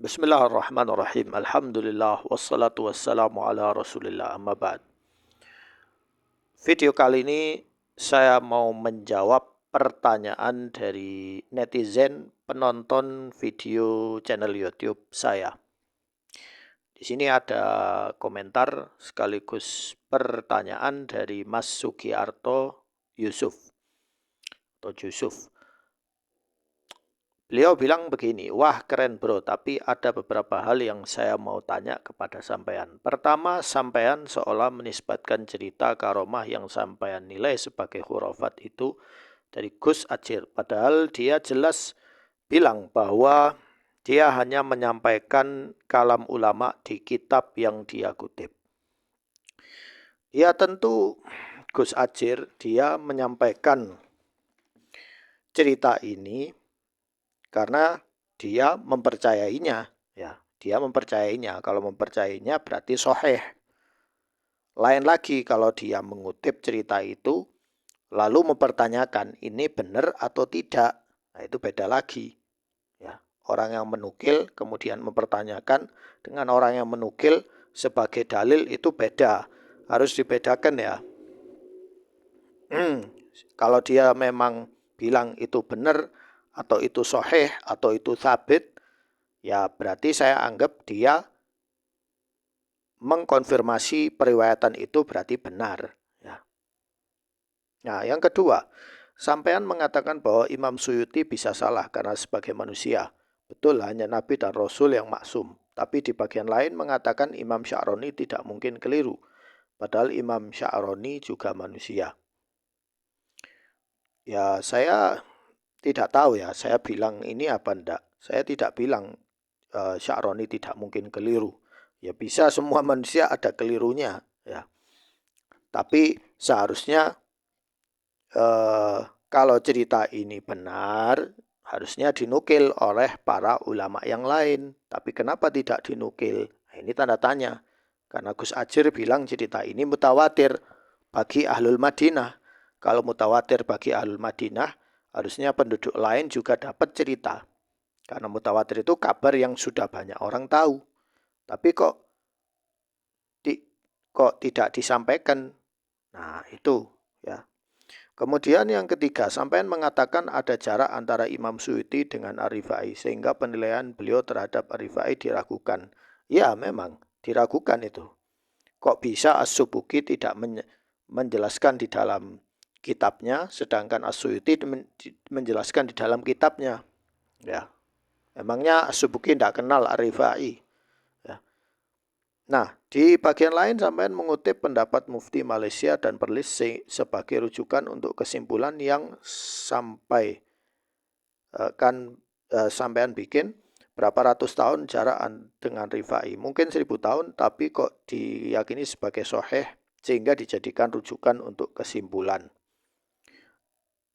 Bismillahirrahmanirrahim. Alhamdulillah wassalatu wassalamu ala Rasulillah amma ba'd. Video kali ini saya mau menjawab pertanyaan dari netizen penonton video channel YouTube saya. Di sini ada komentar sekaligus pertanyaan dari Mas Sugiarto Yusuf atau Yusuf. Beliau bilang begini, wah keren bro, tapi ada beberapa hal yang saya mau tanya kepada sampean. Pertama, sampean seolah menisbatkan cerita karomah yang sampean nilai sebagai khurafat itu dari Gus Acir. Padahal dia jelas bilang bahwa dia hanya menyampaikan kalam ulama di kitab yang dia kutip. Ya tentu Gus Acir dia menyampaikan cerita ini karena dia mempercayainya, ya. Dia mempercayainya. Kalau mempercayainya berarti sahih. Lain lagi kalau dia mengutip cerita itu lalu mempertanyakan ini benar atau tidak. Nah, itu beda lagi. Ya. Orang yang menukil kemudian mempertanyakan dengan orang yang menukil sebagai dalil itu beda. Harus dibedakan ya. Kalau dia memang bilang itu benar atau itu sahih atau itu sabit, ya berarti saya anggap dia mengkonfirmasi periwayatan itu berarti benar. Ya. Nah, yang kedua, sampean mengatakan bahwa Imam Suyuti bisa salah karena sebagai manusia. Betul, hanya Nabi dan Rasul yang maksum. Tapi di bagian lain mengatakan Imam Sya'roni tidak mungkin keliru. Padahal Imam Sya'roni juga manusia. Ya, saya tidak tahu ya, saya bilang ini apa enggak. Saya tidak bilang Sya'roni tidak mungkin keliru. Ya bisa semua manusia ada kelirunya ya. Tapi seharusnya kalau cerita ini benar harusnya dinukil oleh para ulama yang lain. Tapi kenapa tidak dinukil? Nah, ini tanda tanya. Karena Gus Acir bilang cerita ini mutawatir bagi Ahlul Madinah. Kalau mutawatir bagi Ahlul Madinah, harusnya penduduk lain juga dapat cerita. Karena mutawatir itu kabar yang sudah banyak orang tahu. Tapi kok tidak disampaikan. Nah, itu ya. Kemudian yang ketiga, sampean mengatakan ada jarak antara Imam Suyuti dengan Ar-Rifai sehingga penilaian beliau terhadap Ar-Rifai diragukan. Ya, memang diragukan itu. Kok bisa As-Subuki tidak menjelaskan di dalam kitabnya sedangkan As-Suyuti menjelaskan di dalam kitabnya. Ya. Emangnya As-Subuki tidak kenal Ar-Rifai? Ya. Nah, di bagian lain sampean mengutip pendapat Mufti Malaysia dan Perlis sebagai rujukan untuk kesimpulan yang sampean bikin berapa ratus tahun jarak dengan Rifai. Mungkin 1000 tahun, tapi kok diyakini sebagai sahih sehingga dijadikan rujukan untuk kesimpulan.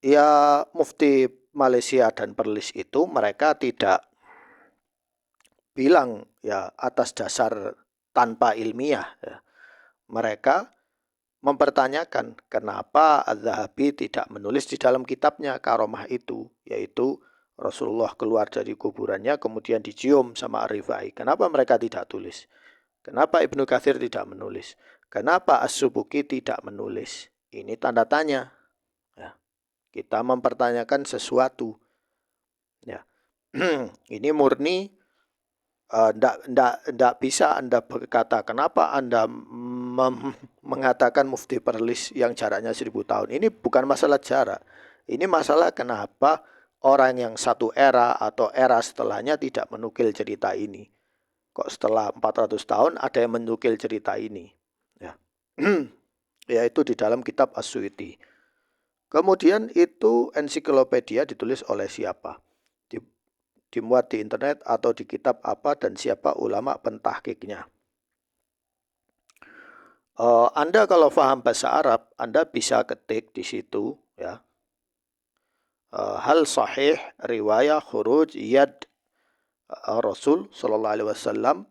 Ya, Mufti Malaysia dan Perlis itu mereka tidak bilang ya atas dasar tanpa ilmiah. Ya. Mereka mempertanyakan kenapa Az-Zahabi tidak menulis di dalam kitabnya karomah itu, yaitu Rasulullah keluar dari kuburannya kemudian dicium sama Ar-Rifai. Kenapa mereka tidak tulis? Kenapa Ibnu Katsir tidak menulis? Kenapa As-Subuki tidak menulis? Ini tanda tanya. Ya. Kita mempertanyakan sesuatu. Ya. Ini murni tidak bisa Anda berkata kenapa Anda mengatakan Mufti Perlis yang jaraknya 1000 tahun. Ini bukan masalah jarak. Ini masalah kenapa orang yang satu era atau era setelahnya tidak menukil cerita ini. Kok setelah 400 tahun ada yang menukil cerita ini. Ya. Yaitu di dalam kitab As-Suyuti. Kemudian itu ensiklopedia ditulis oleh siapa? Dimuat di internet atau di kitab apa dan siapa ulama pentahkiknya. Anda kalau paham bahasa Arab, Anda bisa ketik di situ ya. Hal sahih riwayah khuruj yad Rasul sallallahu alaihi wasallam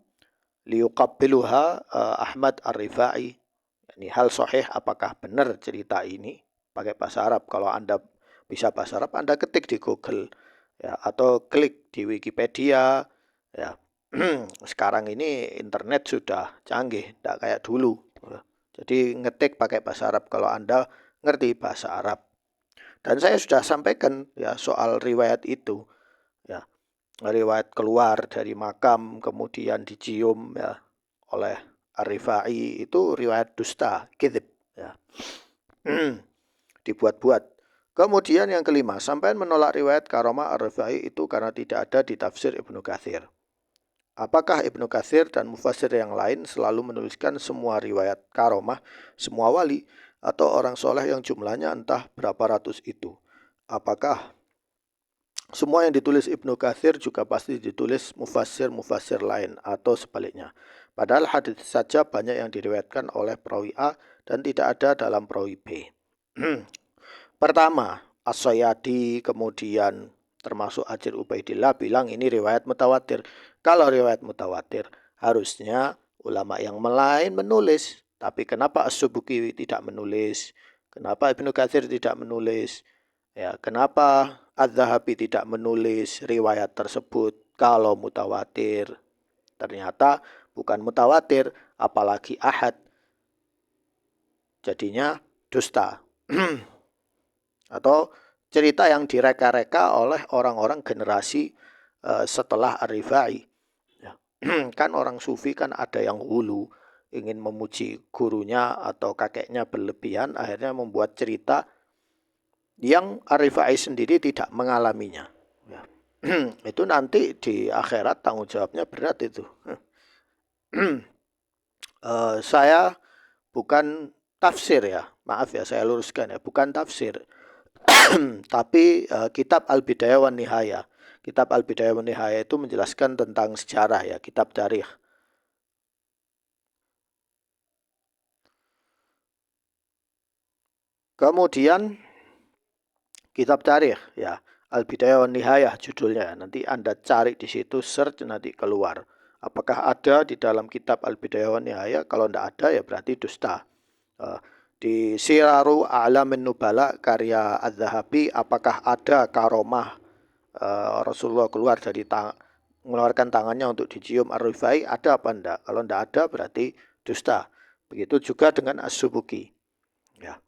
liyuqabbiluha Ahmad Ar-Rifai. Ini hal sahih apakah benar cerita ini pakai bahasa Arab. Kalau Anda bisa bahasa Arab, Anda ketik di Google ya atau klik di Wikipedia ya. Sekarang ini internet sudah canggih, tidak kayak dulu. Jadi ngetik pakai bahasa Arab kalau Anda ngerti bahasa Arab. Dan saya sudah sampaikan ya soal riwayat itu, ya. Riwayat keluar dari makam kemudian dicium ya oleh Ar-Rifai itu riwayat dusta, kadzib ya. Dibuat-buat. Kemudian yang kelima, sampai menolak riwayat karomah Ar-Rifai itu karena tidak ada di tafsir Ibnu Katsir. Apakah Ibnu Katsir dan mufassir yang lain selalu menuliskan semua riwayat karomah, semua wali, atau orang soleh yang jumlahnya entah berapa ratus itu? Apakah semua yang ditulis Ibnu Katsir juga pasti ditulis mufassir-mufassir lain atau sebaliknya? Padahal hadis saja banyak yang diriwayatkan oleh perawi A dan tidak ada dalam perawi B. Pertama, As-Sayyadi, kemudian termasuk Ajir Ubaidillah bilang ini riwayat mutawatir. Kalau riwayat mutawatir, harusnya ulama yang lain menulis. Tapi kenapa As-Subuki tidak menulis? Kenapa Ibnu Katsir tidak menulis? Ya, kenapa Az-Zahabi tidak menulis riwayat tersebut kalau mutawatir? Ternyata bukan mutawatir, apalagi ahad. Jadinya dusta. Atau cerita yang direka-reka oleh orang-orang generasi setelah Ar-Rifai. Ya. Kan orang sufi kan ada yang hulu, ingin memuji gurunya atau kakeknya berlebihan, akhirnya membuat cerita yang Ar-Rifai sendiri tidak mengalaminya. Ya. Itu nanti di akhirat tanggung jawabnya berat itu. Saya bukan tafsir ya, maaf ya saya luruskan ya, bukan tafsir. Tapi kitab Al-Bidayah wan Nihayah. Kitab Al-Bidayah wan Nihayah itu menjelaskan tentang sejarah ya, kitab tarikh. Kemudian kitab tarikh ya, Al-Bidayah wan Nihayah judulnya. Nanti Anda cari di situ, search nanti keluar. Apakah ada di dalam kitab Al-Bidayah wan Nihayah? Kalau tidak ada ya berarti dusta. Di Siraru A'lamin Nubala karya Az-Zahabi, apakah ada karomah Rasulullah keluar dari mengeluarkan tangannya untuk dicium Ar-Rifai, ada apa enggak? Kalau enggak ada berarti dusta. Begitu juga dengan As-Subuki. Ya.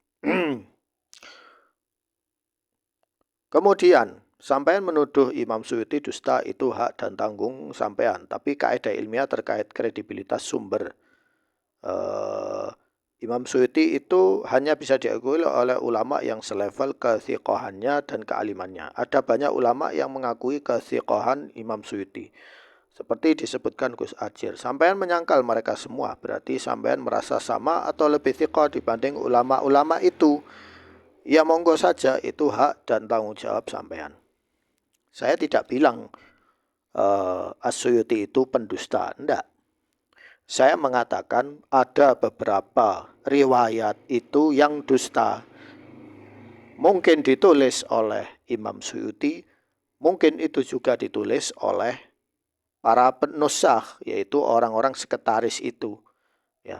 Kemudian, sampean menuduh Imam Suyuti dusta itu hak dan tanggung sampean, tapi kaidah ilmiah terkait kredibilitas sumber. Imam Suyuti itu hanya bisa diakui oleh ulama yang selevel kethiqahannya dan kealimannya. Ada banyak ulama yang mengakui kethiqahan Imam Suyuti. Seperti disebutkan Gus Ajir, sampean menyangkal mereka semua, berarti sampean merasa sama atau lebih thiqah dibanding ulama-ulama itu. Ya monggo saja, itu hak dan tanggung jawab sampean. Saya tidak bilang As-Suyuti itu pendusta, enggak. Saya mengatakan ada beberapa riwayat itu yang dusta. Mungkin ditulis oleh Imam Suyuti, mungkin itu juga ditulis oleh para penusakh, yaitu orang-orang sekretaris itu. Ya.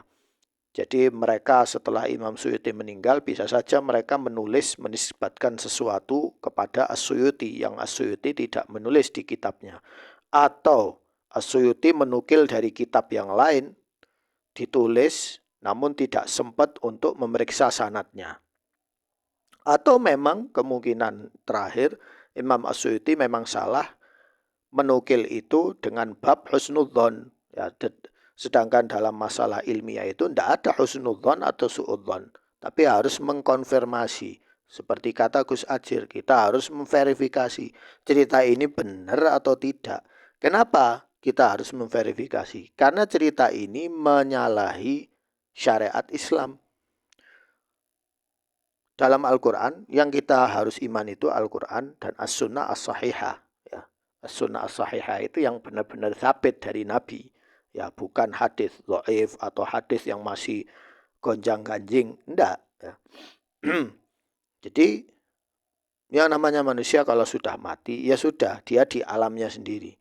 Jadi mereka setelah Imam Suyuti meninggal, bisa saja mereka menisbatkan sesuatu kepada As-Suyuti yang As-Suyuti tidak menulis di kitabnya. Atau As-Suyuti menukil dari kitab yang lain, ditulis namun tidak sempat untuk memeriksa sanadnya. Atau memang kemungkinan terakhir Imam As-Suyuti memang salah menukil itu dengan bab husnudzon. Ya, sedangkan dalam masalah ilmiah itu tidak ada husnudzon atau suudzon, tapi harus mengkonfirmasi. Seperti kata Gus Ajir, kita harus memverifikasi cerita ini benar atau tidak. Kenapa kita harus memverifikasi? Karena cerita ini menyalahi syariat Islam. Dalam Al-Quran, yang kita harus iman itu Al-Quran dan As-Sunnah As-Sahihah. Ya. As-Sunnah As-Sahihah itu yang benar-benar sabit dari Nabi. Ya, bukan hadis dhaif atau hadis yang masih gonjang-ganjing. Enggak. Ya. Jadi, yang namanya manusia kalau sudah mati, ya sudah, dia di alamnya sendiri.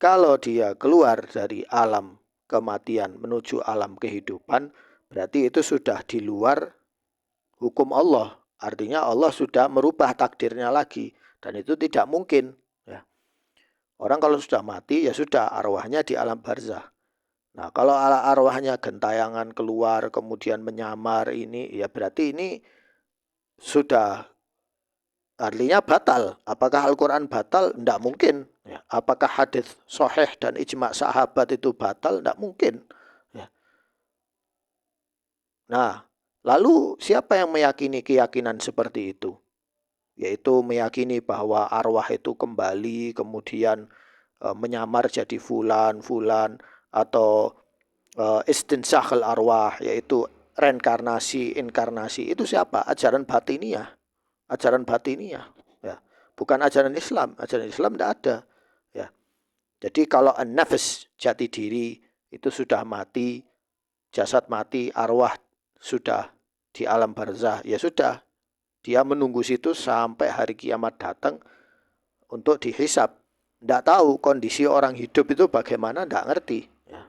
Kalau dia keluar dari alam kematian menuju alam kehidupan, berarti itu sudah di luar hukum Allah. Artinya Allah sudah merubah takdirnya lagi. Dan itu tidak mungkin. Ya. Orang kalau sudah mati, ya sudah, arwahnya di alam barzah. Nah, kalau arwahnya gentayangan keluar, kemudian menyamar ini, ya berarti ini sudah artinya batal. Apakah Al-Quran batal? Tidak mungkin. Ya. Apakah hadis sahih dan ijma' sahabat itu batal? Tidak mungkin. Ya. Nah, lalu siapa yang meyakini keyakinan seperti itu? Yaitu meyakini bahwa arwah itu kembali, kemudian menyamar jadi fulan, atau istinsakhul arwah, yaitu reinkarnasi, inkarnasi. Itu siapa? Ajaran batiniyah. Ajaran batiniyah. Ya. Bukan ajaran Islam. Ajaran Islam tidak ada. Ya. Jadi kalau an-nafs, jati diri, itu sudah mati, jasad mati, arwah sudah di alam barzah, ya sudah. Dia menunggu situ sampai hari kiamat datang untuk dihisap. Tidak tahu kondisi orang hidup itu bagaimana, tidak ngerti. Ya.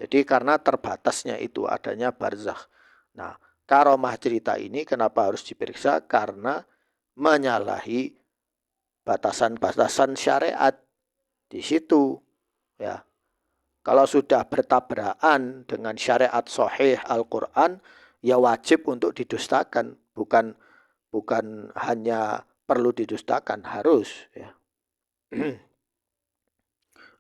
Jadi karena terbatasnya itu adanya barzakh. Nah, karomah cerita ini kenapa harus diperiksa? Karena menyalahi batasan-batasan syariat di situ. Ya, kalau sudah bertabrakan dengan syariat sahih Al-Quran, ya wajib untuk didustakan, bukan hanya perlu didustakan, harus. Ya.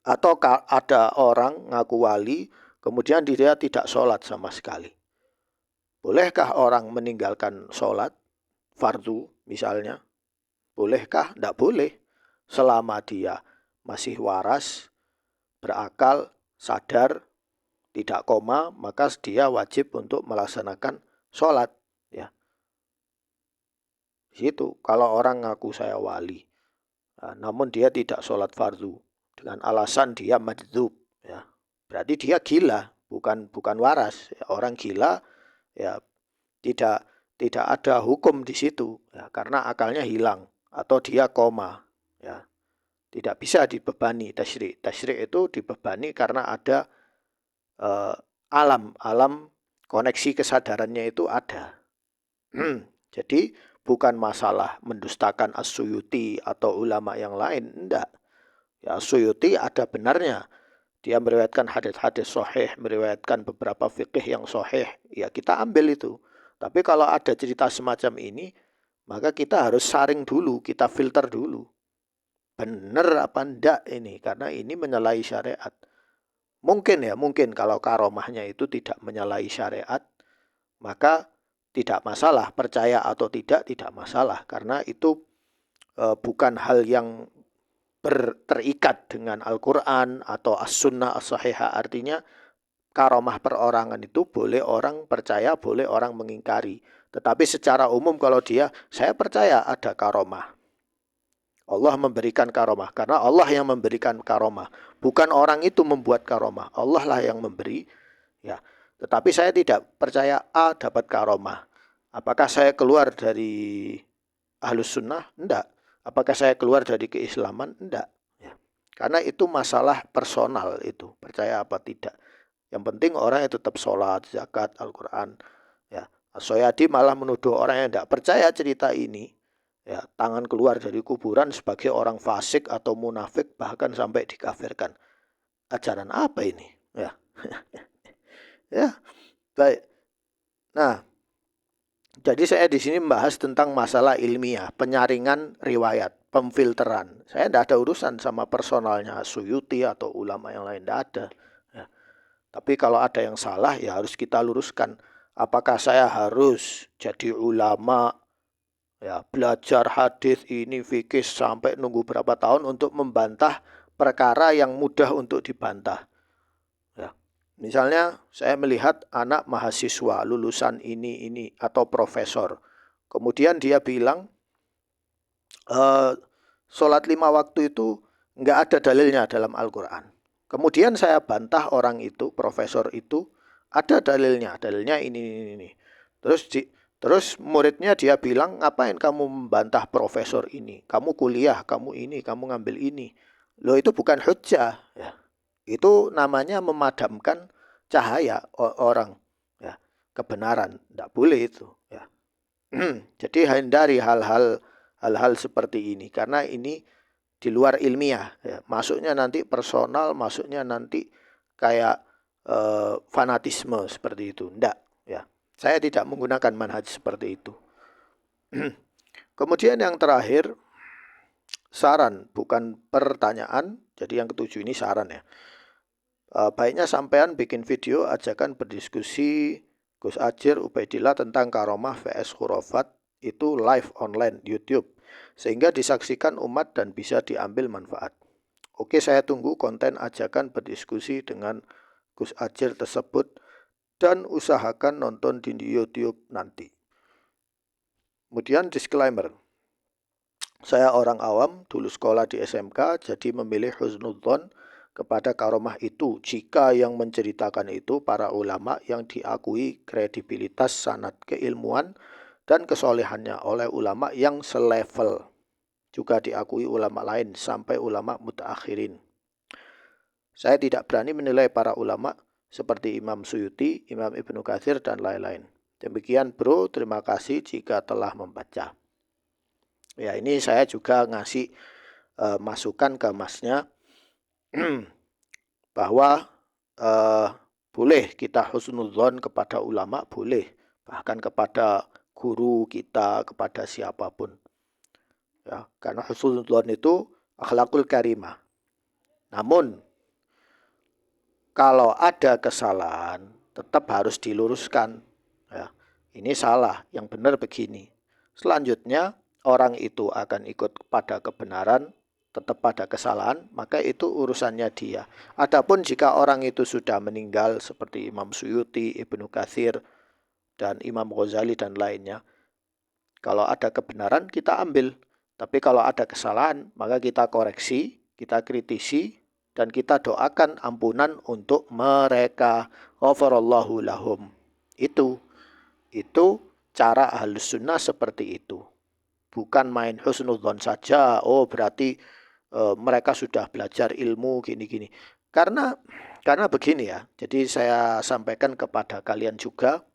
Atau ada orang ngaku wali, kemudian dia tidak sholat sama sekali. Bolehkah orang meninggalkan sholat, fardu misalnya? Bolehkah? Tidak boleh. Selama dia masih waras, berakal, sadar, tidak koma, maka dia wajib untuk melaksanakan sholat. Ya. Situ, kalau orang ngaku saya wali, namun dia tidak sholat fardu, dengan alasan dia majdzub, ya. Berarti dia gila, bukan waras. Ya, orang gila, ya tidak ada hukum di situ, ya, karena akalnya hilang atau dia koma, ya. Tidak bisa dibebani tasyrik. Tasyrik itu dibebani karena ada alam koneksi kesadarannya itu ada. Jadi bukan masalah mendustakan As-Suyuti atau ulama yang lain, enggak. Ya, As-Suyuti ada benarnya. Dia meriwayatkan hadis-hadis sahih, meriwayatkan beberapa fikih yang sahih, ya kita ambil itu. Tapi kalau ada cerita semacam ini, maka kita harus saring dulu, kita filter dulu. Benar apa enggak ini, karena ini menyalahi syariat. Mungkin kalau karomahnya itu tidak menyalahi syariat, maka tidak masalah, percaya atau tidak masalah, karena itu bukan hal yang terikat dengan Al-Quran atau As-Sunnah As-Sahihah. Artinya karomah perorangan itu boleh orang percaya, boleh orang mengingkari. Tetapi secara umum kalau saya percaya ada karomah. Allah memberikan karomah, karena Allah yang memberikan karomah. Bukan orang itu membuat karomah, Allah lah yang memberi. Ya. Tetapi saya tidak percaya A dapat karomah. Apakah saya keluar dari Ahlus Sunnah? Enggak. Apakah saya keluar dari keislaman? Enggak. Ya. Karena itu masalah personal itu, percaya apa tidak. Yang penting orang yang tetap sholat, zakat, Al-Quran. Ya. As-Soyadi malah menuduh orang yang tidak percaya cerita ini, ya, tangan keluar dari kuburan sebagai orang fasik atau munafik, bahkan sampai dikafirkan. Ajaran apa ini? Ya. Ya, baik. Nah, jadi saya di sini membahas tentang masalah ilmiah, penyaringan riwayat, pemfilteran. Saya tidak ada urusan sama personalnya Suyuti atau ulama yang lain, tidak ada. Ya. Tapi kalau ada yang salah, ya harus kita luruskan. Apakah saya harus jadi ulama, ya, belajar hadis ini fikih sampai nunggu berapa tahun untuk membantah perkara yang mudah untuk dibantah? Ya. Misalnya saya melihat anak mahasiswa lulusan ini atau profesor. Kemudian dia bilang sholat 5 waktu itu nggak ada dalilnya dalam Al-Quran. Kemudian saya bantah orang itu, profesor itu, ada dalilnya ini. Terus muridnya dia bilang, ngapain kamu membantah profesor ini? Kamu kuliah, kamu ini, kamu ngambil ini. Loh, itu bukan hujjah, ya. Itu namanya memadamkan cahaya orang, ya, kebenaran. Tidak boleh itu, ya. Jadi hindari hal-hal seperti ini, karena ini di luar ilmiah, ya. Masuknya nanti personal, masuknya nanti kayak fanatisme seperti itu. Enggak, ya. Saya tidak menggunakan manhaj seperti itu. Kemudian yang terakhir, saran, bukan pertanyaan. Jadi yang ketujuh ini saran ya. Baiknya sampean bikin video ajakan berdiskusi Gus Ajir Ubaidillah tentang karomah vs khurafat itu live online YouTube sehingga disaksikan umat dan bisa diambil manfaat. Oke, saya tunggu konten ajakan berdiskusi dengan Gus Ajir tersebut dan usahakan nonton di YouTube nanti. Kemudian disclaimer. Saya orang awam, dulu sekolah di SMK, jadi memilih husnudzon kepada karomah itu jika yang menceritakan itu para ulama yang diakui kredibilitas sanad keilmuan dan kesolehannya oleh ulama yang selevel. Juga diakui ulama lain sampai ulama mutaakhirin. Saya tidak berani menilai para ulama seperti Imam Suyuti, Imam Ibnu Katsir, dan lain-lain. Demikian bro, terima kasih jika telah membaca. Ya, ini saya juga ngasih masukan ke masnya bahwa boleh kita husnudzon kepada ulama, boleh. Bahkan kepada guru kita, kepada siapapun. Ya, karena husnudzon itu akhlakul karimah. Namun, kalau ada kesalahan, tetap harus diluruskan. Ya, ini salah, yang benar begini. Selanjutnya, orang itu akan ikut pada kebenaran, tetap pada kesalahan, maka itu urusannya dia. Adapun jika orang itu sudah meninggal seperti Imam Suyuti, Ibnu Katsir, dan Imam Ghazali dan lainnya, kalau ada kebenaran kita ambil. Tapi kalau ada kesalahan, maka kita koreksi, kita kritisi, dan kita doakan ampunan untuk mereka. Ghafarallahu lahum. Itu cara ahlus sunnah seperti itu. Bukan main husnudzon saja. Oh berarti mereka sudah belajar ilmu gini-gini. Karena begini ya. Jadi saya sampaikan kepada kalian juga.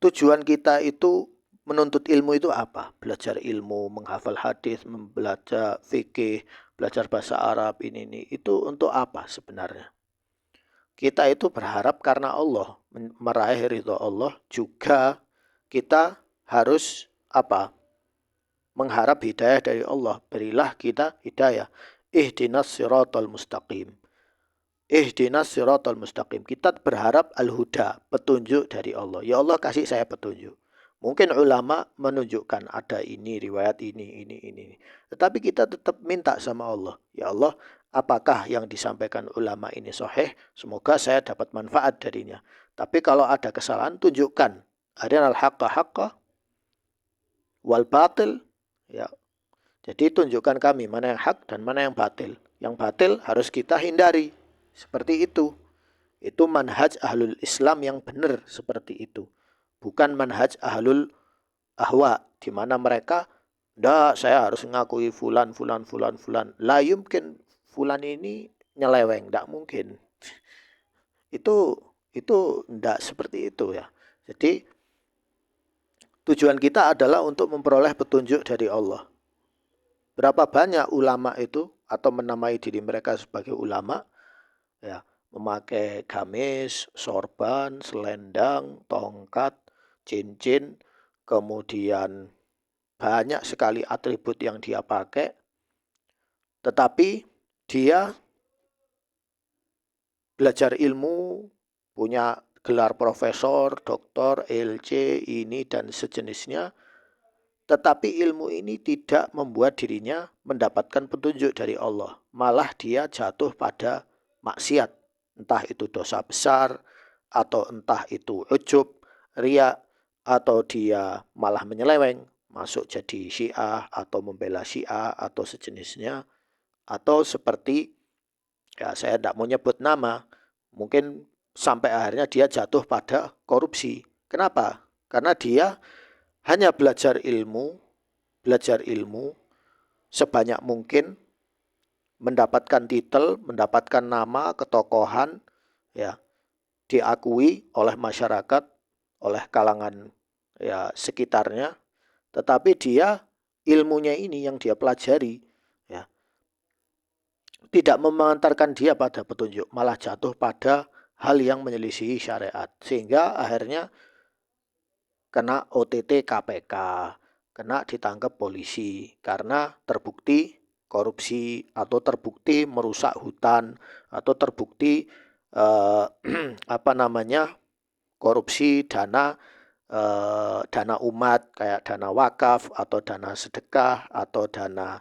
Tujuan kita itu menuntut ilmu itu apa? Belajar ilmu, menghafal hadis, belajar fikih, belajar bahasa Arab ini. Itu untuk apa sebenarnya? Kita itu berharap karena Allah, meraih ridho Allah, juga kita harus apa? Mengharap hidayah dari Allah. Berilah kita hidayah. Ihdinas siratal mustaqim. Ihdinas siratal mustaqim. Kita berharap al-huda, petunjuk dari Allah. Ya Allah kasih saya petunjuk. Mungkin ulama menunjukkan ada ini, riwayat ini. Tetapi kita tetap minta sama Allah. Ya Allah, apakah yang disampaikan ulama ini sahih? Semoga saya dapat manfaat darinya. Tapi kalau ada kesalahan, tunjukkan. Arinal haqqa haqqa wal batil. Ya. Jadi tunjukkan kami mana yang hak dan mana yang batil. Yang batil harus kita hindari. Seperti itu. Itu manhaj ahlul Islam yang benar seperti itu. Bukan manhaj ahlul ahwa, di mana mereka, ndak saya harus ngakui fulan. La yumkin fulan ini nyeleweng, ndak mungkin. Itu ndak seperti itu ya. Jadi tujuan kita adalah untuk memperoleh petunjuk dari Allah. Berapa banyak ulama itu atau menamai diri mereka sebagai ulama ya, memakai gamis, sorban, selendang, tongkat, cincin, kemudian banyak sekali atribut yang dia pakai, tetapi dia belajar ilmu, punya gelar profesor, doktor, LC, ini dan sejenisnya, tetapi ilmu ini tidak membuat dirinya mendapatkan petunjuk dari Allah. Malah dia jatuh pada maksiat. Entah itu dosa besar, atau entah itu ujub, riya, atau dia malah menyeleweng, masuk jadi Syiah, atau membela Syiah, atau sejenisnya. Atau seperti, ya saya tidak mau nyebut nama, mungkin sampai akhirnya dia jatuh pada korupsi. Kenapa? Karena dia hanya belajar ilmu sebanyak mungkin, mendapatkan titel, mendapatkan nama, ketokohan, ya, diakui oleh masyarakat, oleh kalangan ya sekitarnya, tetapi dia ilmunya ini yang dia pelajari, tidak mengantarkan dia pada petunjuk, malah jatuh pada hal yang menyelisihi syariat. Sehingga akhirnya kena OTT KPK, kena ditangkap polisi karena terbukti korupsi atau terbukti merusak hutan atau terbukti korupsi dana umat kayak dana wakaf atau dana sedekah atau dana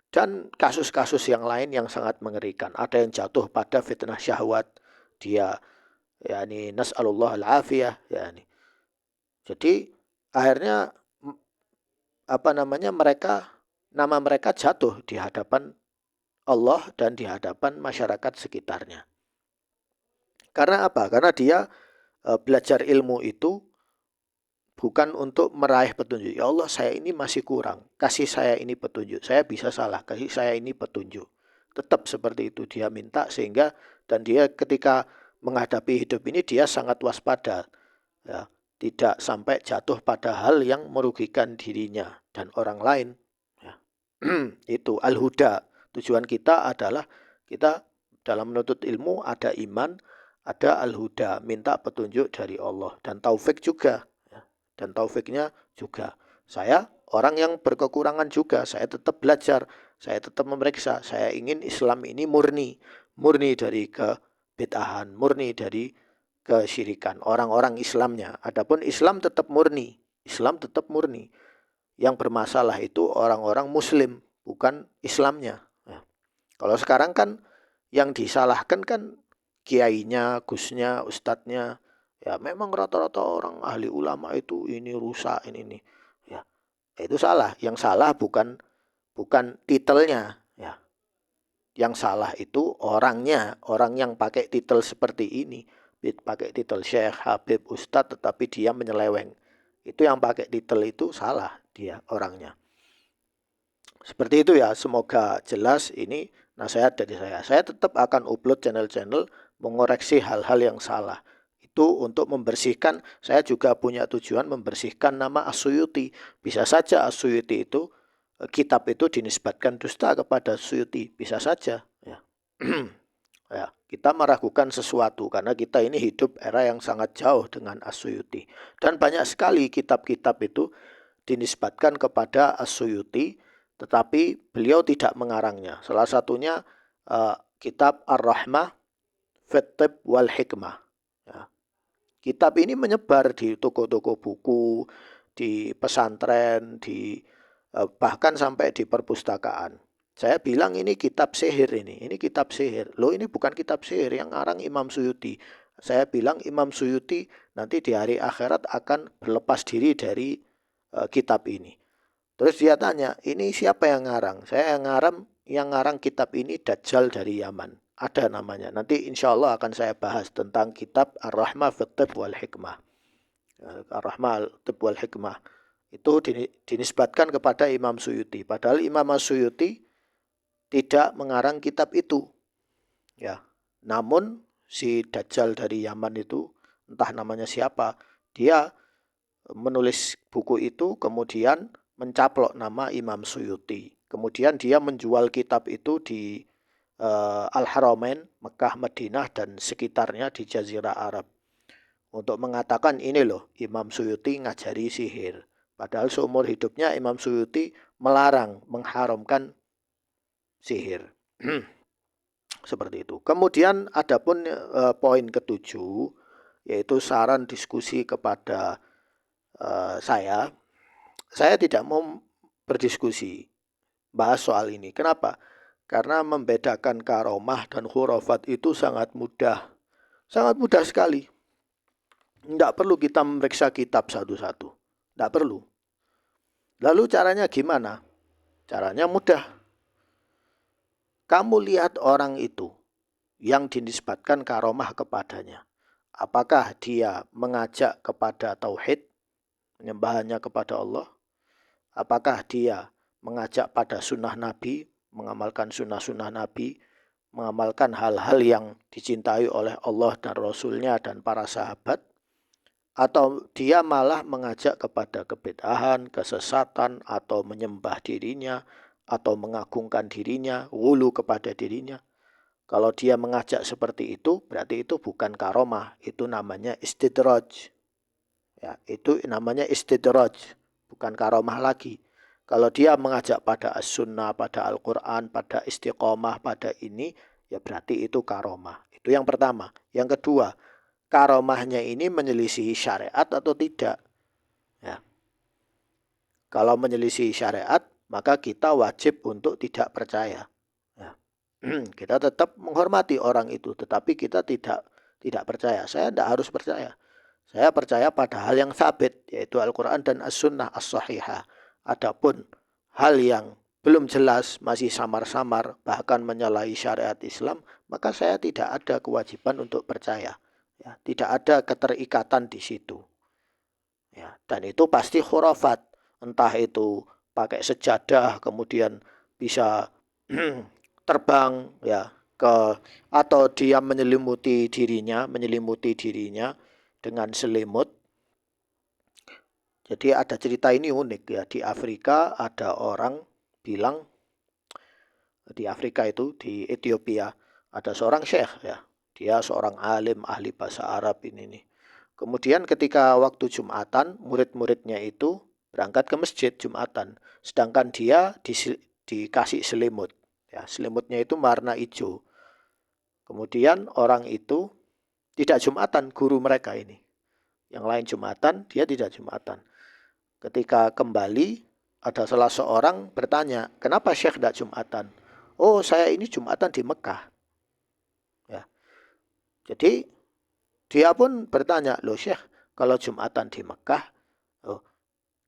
dan kasus-kasus yang lain yang sangat mengerikan. Ada yang jatuh pada fitnah syahwat, dia yakni nas'alullah al-afiyah yakni. Jadi akhirnya nama mereka jatuh di hadapan Allah dan di hadapan masyarakat sekitarnya. Karena apa? Karena dia belajar ilmu itu bukan untuk meraih petunjuk. Ya Allah, saya ini masih kurang. Kasih saya ini petunjuk. Saya bisa salah. Kasih saya ini petunjuk. Tetap seperti itu dia minta sehingga dan dia ketika menghadapi hidup ini dia sangat waspada. Ya, tidak sampai jatuh pada hal yang merugikan dirinya dan orang lain. Ya. Itu al-huda. Tujuan kita adalah kita dalam menuntut ilmu ada iman, ada al-huda, minta petunjuk dari Allah dan taufik juga. Dan taufiknya juga. Saya orang yang berkekurangan juga, saya tetap belajar, saya tetap memeriksa. Saya ingin Islam ini murni dari kebid'ahan, murni dari kesyirikan. Orang-orang Islamnya. Adapun Islam tetap murni, Yang bermasalah itu orang-orang Muslim, bukan Islamnya. Nah, kalau sekarang kan yang disalahkan kan kiainya, gusnya, ustadznya. Ya memang rata-rata orang ahli ulama itu ini rusak ini. Ya, itu salah. Yang salah bukan titelnya, ya. Yang salah itu orangnya, orang yang pakai titel seperti ini, pakai titel Syekh, Habib, Ustadz tetapi dia menyeleweng. Itu yang pakai titel itu salah dia orangnya. Seperti itu ya, semoga jelas ini nasihat dari saya. Saya tetap akan upload channel-channel mengoreksi hal-hal yang salah. Itu untuk membersihkan, saya juga punya tujuan membersihkan nama As-Suyuti. Bisa saja As-Suyuti itu, kitab itu dinisbatkan dusta kepada Suyuti. Bisa saja. Ya. Ya, kita meragukan sesuatu karena kita ini hidup era yang sangat jauh dengan As-Suyuti. Dan banyak sekali kitab-kitab itu dinisbatkan kepada As-Suyuti, tetapi beliau tidak mengarangnya. Salah satunya kitab Ar-Rahmah Fit Tib wal Hikmah. Ya. Kitab ini menyebar di toko-toko buku, di pesantren, bahkan sampai di perpustakaan. Saya bilang ini kitab sihir ini kitab sihir. Loh ini bukan kitab sihir, yang ngarang Imam Suyuti. Saya bilang Imam Suyuti nanti di hari akhirat akan berlepas diri dari kitab ini. Terus dia tanya, ini siapa yang ngarang? Saya yang ngarang kitab ini Dajjal dari Yaman. Ada namanya. Nanti insya Allah akan saya bahas tentang kitab Ar-Rahmah Fit Tib wal Hikmah. Ar-Rahmah Tib wal Hikmah. Itu dinisbatkan kepada Imam Suyuti. Padahal Imam Suyuti tidak mengarang kitab itu. Ya. Namun si Dajjal dari Yaman itu, entah namanya siapa, dia menulis buku itu kemudian mencaplok nama Imam Suyuti. Kemudian dia menjual kitab itu di Al-Haramain, Mekah, Madinah dan sekitarnya di Jazirah Arab. Untuk mengatakan ini loh, Imam Suyuti ngajari sihir. Padahal seumur hidupnya Imam Suyuti melarang, mengharamkan sihir. Seperti itu. Kemudian adapun poin ketujuh, yaitu saran diskusi kepada saya tidak mau berdiskusi bahas soal ini. Kenapa? Karena membedakan karomah dan khurafat itu sangat mudah. Sangat mudah sekali. Tidak perlu kita memeriksa kitab satu-satu. Tidak perlu. Lalu caranya gimana? Caranya mudah. Kamu lihat orang itu yang dinisbatkan karomah kepadanya. Apakah dia mengajak kepada tauhid, penyembahannya kepada Allah? Apakah dia mengajak pada sunnah Nabi, mengamalkan sunnah-sunnah Nabi, mengamalkan hal-hal yang dicintai oleh Allah dan Rasulnya dan para sahabat, atau dia malah mengajak kepada kebid'ahan, kesesatan, atau menyembah dirinya, atau mengagungkan dirinya, wulu kepada dirinya. Kalau dia mengajak seperti itu, berarti itu bukan karomah, itu namanya istidraj. Ya, itu namanya istidraj, bukan karomah lagi. Kalau dia mengajak pada as-sunnah, pada Al-Quran, pada istiqomah, pada ini, ya berarti itu karomah. Itu yang pertama. Yang kedua, karomahnya ini menyelisihi syariat atau tidak. Ya. Kalau menyelisihi syariat, maka kita wajib untuk tidak percaya. Ya. Kita tetap menghormati orang itu, tetapi kita tidak percaya. Saya tidak harus percaya. Saya percaya pada hal yang sabit, yaitu Al-Quran dan As-Sunnah As-Sahihah. Adapun hal yang belum jelas, masih samar-samar, bahkan menyalahi syariat Islam, maka saya tidak ada kewajiban untuk percaya. Ya, tidak ada keterikatan di situ. Ya, dan itu pasti khurafat. Entah itu pakai sejadah, kemudian bisa terbang ya ke atau dia menyelimuti dirinya dengan selimut. Jadi ada cerita ini unik ya, di Afrika ada orang bilang, di Afrika itu di Ethiopia ada seorang syekh ya. Dia seorang alim ahli bahasa Arab ini nih. Kemudian ketika waktu Jumatan, murid-muridnya itu berangkat ke masjid Jumatan, sedangkan dia dikasih selimut. Ya, selimutnya itu warna hijau. Kemudian orang itu tidak Jumatan, guru mereka ini. Yang lain Jumatan, dia tidak Jumatan. Ketika kembali, ada salah seorang bertanya, kenapa Syekh tidak Jumatan? Oh, saya ini Jumatan di Mekah. Ya. Jadi dia pun bertanya, loh Syekh, kalau Jumatan di Mekah, oh,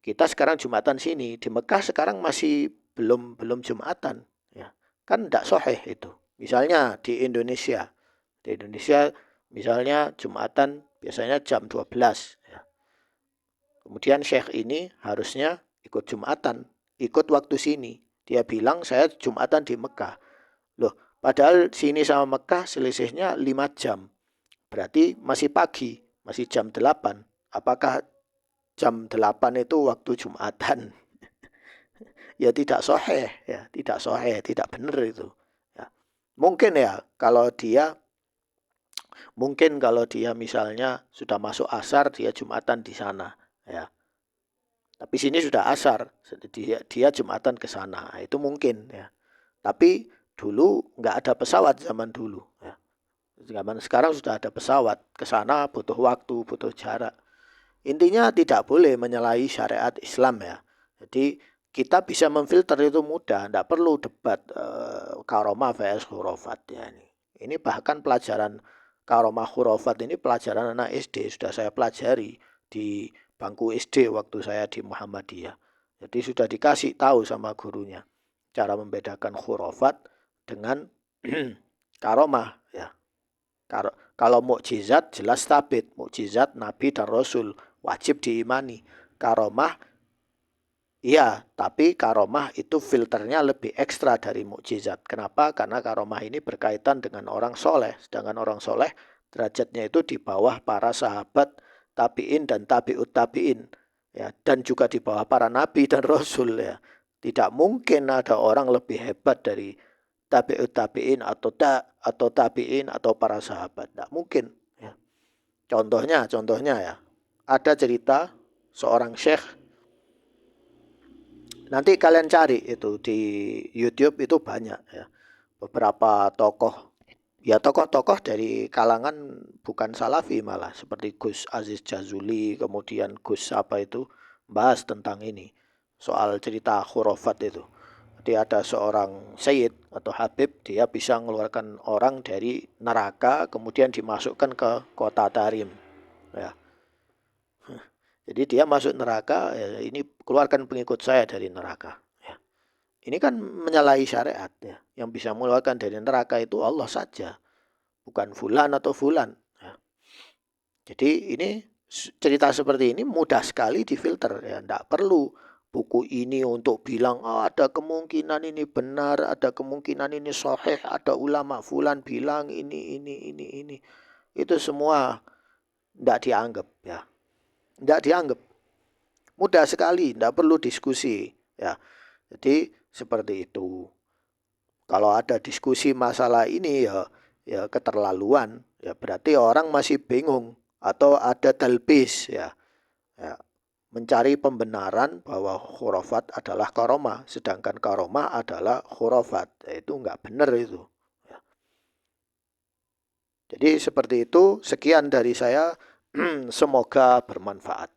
kita sekarang Jumatan sini, di Mekah sekarang masih belum Jumatan. Ya. Kan tidak sahih itu. Misalnya di Indonesia misalnya Jumatan biasanya jam 12. Ya. Kemudian Syekh ini harusnya ikut Jumatan, ikut waktu sini. Dia bilang saya Jumatan di Mekah. Loh, padahal sini sama Mekah selisihnya 5 jam. Berarti masih pagi, masih jam 8. Apakah jam 8 itu waktu Jumatan? Ya tidak sahih, ya, tidak sahih, tidak benar itu. Ya. Mungkin kalau dia misalnya sudah masuk asar, dia Jumatan di sana, ya. Tapi sini sudah asar, dia Jumatan ke sana, itu mungkin, ya. Tapi dulu nggak ada pesawat zaman dulu, ya. Zaman sekarang sudah ada pesawat, ke sana butuh waktu, butuh jarak. Intinya tidak boleh menyalahi syariat Islam ya. Jadi kita bisa memfilter itu mudah, tidak perlu debat karomah vs khurafat ya ini. Ini bahkan pelajaran karomah khurafat ini pelajaran anak SD sudah saya pelajari di bangku SD waktu saya di Muhammadiyah. Jadi sudah dikasih tahu sama gurunya cara membedakan khurafat dengan karomah ya. Kalau mukjizat jelas sabit, mukjizat Nabi dan Rasul wajib diimani. Karomah, iya, tapi karomah itu filternya lebih ekstra dari mukjizat. Kenapa? Karena karomah ini berkaitan dengan orang soleh, sedangkan orang soleh derajatnya itu di bawah para sahabat tabiin dan tabiut tabiin, ya, dan juga di bawah para nabi dan rasul ya. Tidak mungkin ada orang lebih hebat dari tabi'ut tabi'in atau tabi'in atau para sahabat. Tidak mungkin. Ya. Contohnya ya. Ada cerita seorang syekh. Nanti kalian cari itu di YouTube itu banyak ya. Beberapa tokoh. Ya tokoh-tokoh dari kalangan bukan salafi malah. Seperti Gus Aziz Jazuli. Kemudian Gus apa itu. Bahas tentang ini. Soal cerita khurafat itu. Jadi ada seorang sayyid atau habib, dia bisa mengeluarkan orang dari neraka kemudian dimasukkan ke kota Tarim. Ya. Jadi dia masuk neraka, ya, ini keluarkan pengikut saya dari neraka. Ya. Ini kan menyalahi syariat. Ya. Yang bisa mengeluarkan dari neraka itu Allah saja, bukan fulan atau fulan. Ya. Jadi ini cerita seperti ini mudah sekali difilter. Ya. Tidak perlu buku ini untuk bilang ada kemungkinan ini benar, ada kemungkinan ini sahih, ada ulama fulan bilang ini. Itu semua tidak dianggap ya. Tidak dianggap. Mudah sekali, tidak perlu diskusi ya. Jadi seperti itu. Kalau ada diskusi masalah ini ya keterlaluan, ya berarti orang masih bingung atau ada talbis ya mencari pembenaran bahwa khurafat adalah karomah, sedangkan karomah adalah khurafat. Ya, itu nggak benar itu. Ya. Jadi seperti itu, sekian dari saya, semoga bermanfaat.